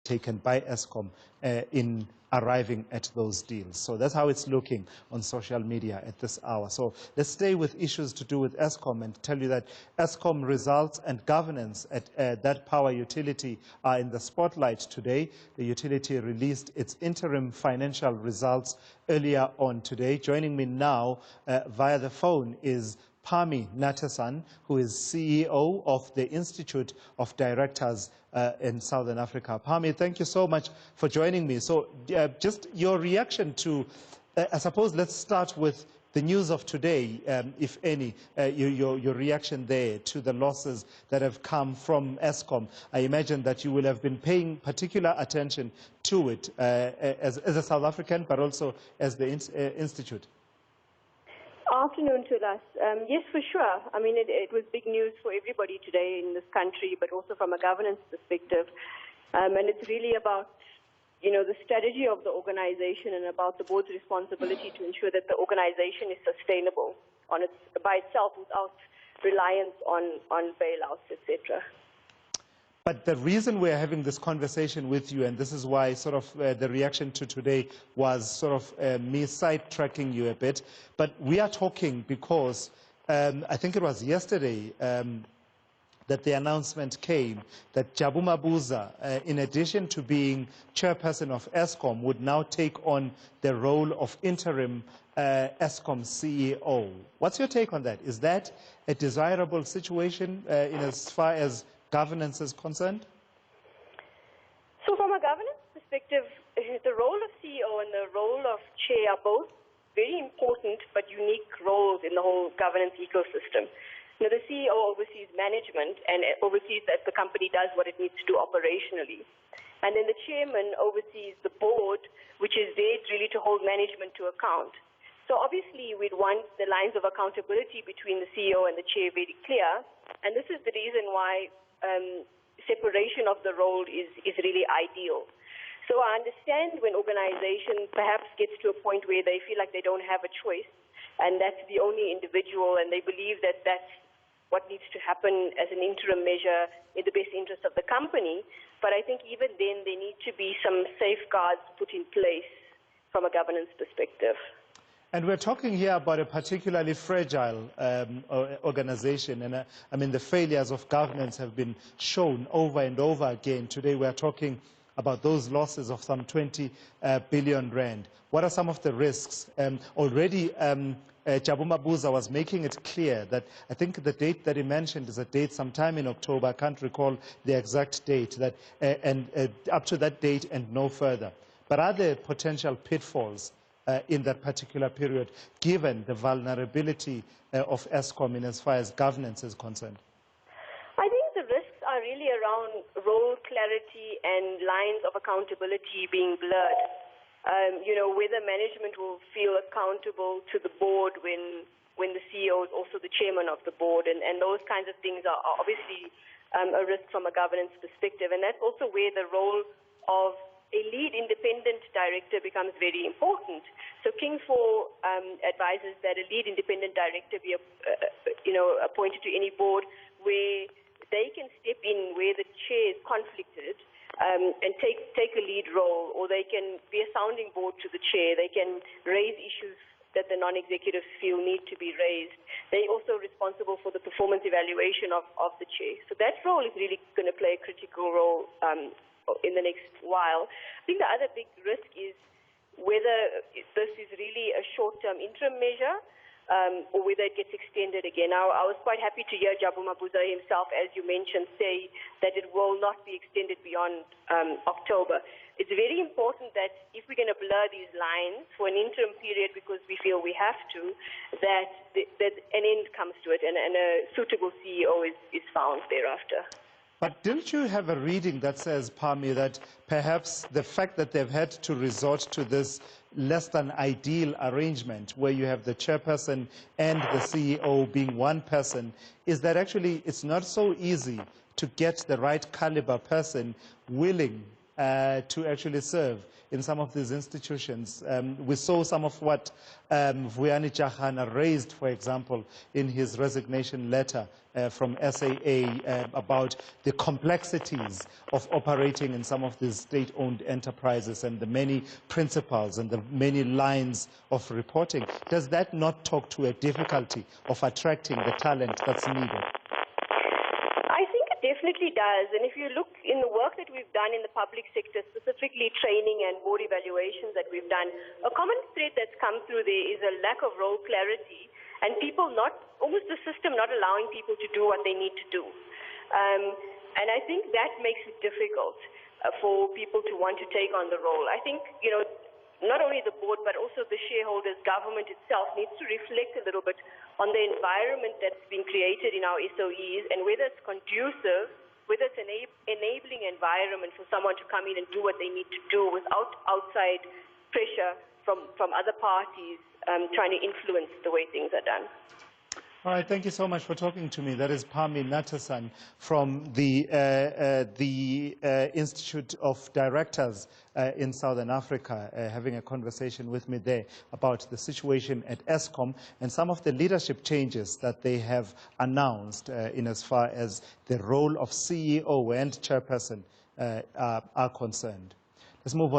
taken by Eskom in arriving at those deals. So that's how it's looking on social media at this hour. So let's stay with issues to do with Eskom and tell you that Eskom results and governance at that power utility are in the spotlight today. The utility released its interim financial results earlier on today. Joining me now via the phone is Phami Natesan, who is CEO of the Institute of Directors in Southern Africa. Phami, thank you so much for joining me. So just your reaction to, I suppose let's start with the news of today, if any, your reaction there to the losses that have come from Eskom. I imagine that you will have been paying particular attention to it as a South African, but also as the Institute. Afternoon to us. Yes, for sure. I mean, it was big news for everybody today in this country, but also from a governance perspective. And it's really about, you know, the strategy of the organization and about the board's responsibility to ensure that the organization is sustainable by itself without reliance on bailouts, etc. But the reason we're having this conversation with you, and this is why sort of the reaction to today was sort of me sidetracking you a bit, but we are talking because I think it was yesterday that the announcement came that Jabu Mabuza, in addition to being chairperson of Eskom, would now take on the role of interim Eskom CEO. What's your take on that? Is that a desirable situation in as far as governance is concerned? So from a governance perspective, the role of CEO and the role of chair are both very important but unique roles in the whole governance ecosystem. You know, the CEO oversees management and oversees that the company does what it needs to do operationally. And then the chairman oversees the board, which is there really to hold management to account. So obviously we'd want the lines of accountability between the CEO and the chair very clear, and this is the reason why separation of the role is really ideal. So I understand when organizations perhaps gets to a point where they feel like they don't have a choice and that's the only individual and they believe that that's what needs to happen as an interim measure in the best interest of the company. But I think even then there need to be some safeguards put in place from a governance perspective. And we're talking here about a particularly fragile organization. And I mean, the failures of governance have been shown over and over again. Today we're talking about those losses of some 20 billion rand. What are some of the risks? Already, Jabu Mabuza was making it clear that I think the date that he mentioned is a date sometime in October. I can't recall the exact date. That, up to that date and no further. But are there potential pitfalls in that particular period, given the vulnerability of Eskom in as far as governance is concerned? I think the risks are really around role clarity and lines of accountability being blurred. You know, whether management will feel accountable to the board when the CEO is also the chairman of the board, and those kinds of things are obviously a risk from a governance perspective. And that's also where the role of a lead independent director becomes very important. So King 4 advises that a lead independent director be appointed to any board where they can step in where the chair is conflicted and take a lead role, or they can be a sounding board to the chair. They can raise issues that the non-executives feel need to be raised. They're also responsible for the performance evaluation of the chair. So that role is really going to play a critical role in the next while. I think the other big risk is whether this is really a short-term interim measure or whether it gets extended again. Now, I was quite happy to hear Jabu Mabuza himself, as you mentioned, say that it will not be extended beyond October. It's very important that if we're going to blur these lines for an interim period because we feel we have to, that an end comes to it and a suitable CEO is found thereafter. But didn't you have a reading that says, Phami, that perhaps the fact that they've had to resort to this less than ideal arrangement where you have the chairperson and the CEO being one person, is that actually it's not so easy to get the right caliber person willing to actually serve in some of these institutions. We saw some of what Vuyani Jahana raised, for example, in his resignation letter from SAA about the complexities of operating in some of these state-owned enterprises and the many principles and the many lines of reporting. Does that not talk to a difficulty of attracting the talent that's needed? I think it definitely does. And if you look in the work that we've done in the public sector, specifically training and board evaluations that we've done, a common thread that's come through there is a lack of role clarity and people almost the system not allowing people to do what they need to do. And I think that makes it difficult for people to want to take on the role. I think, not only the board, but also the shareholders, government itself needs to reflect a little bit on the environment that's been created in our SOEs and whether it's conducive, whether it's an enabling environment for someone to come in and do what they need to do without outside pressure from other parties trying to influence the way things are done. All right, thank you so much for talking to me. That is Pami Natasan from the Institute of Directors in Southern Africa, having a conversation with me there about the situation at Eskom and some of the leadership changes that they have announced in as far as the role of CEO and chairperson are concerned. Let's move on.